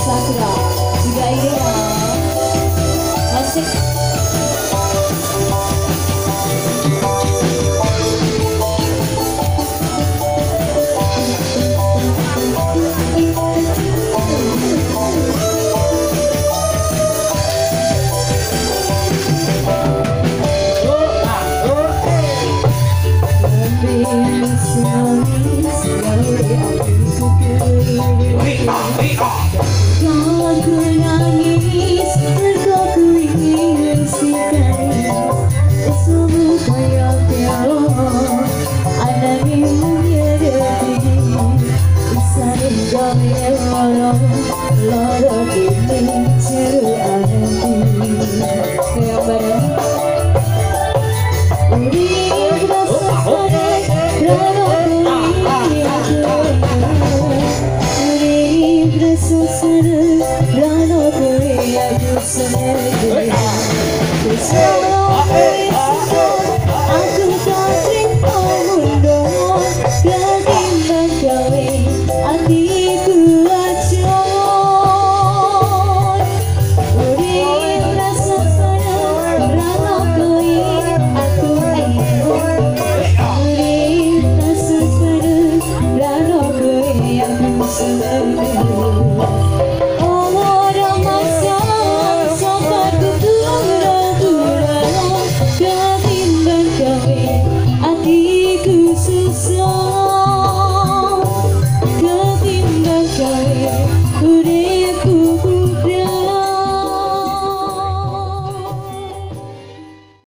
Sakura, juga ini asik. Aku nangis, engkau ku ingin sikai. Semua kayak tiada, ada mimpinya detik. Bisa digambar orang, lara ini ceru hati. Kayak barang, udah rasa sadar, rana ini aku. Aku tak terima mundur, ketimbang gawe hatiku acur. Urip rasa sadar, rana kowe aku ingin. Urip rasa sadar, rana kowe aku seneng. Hatiku susah.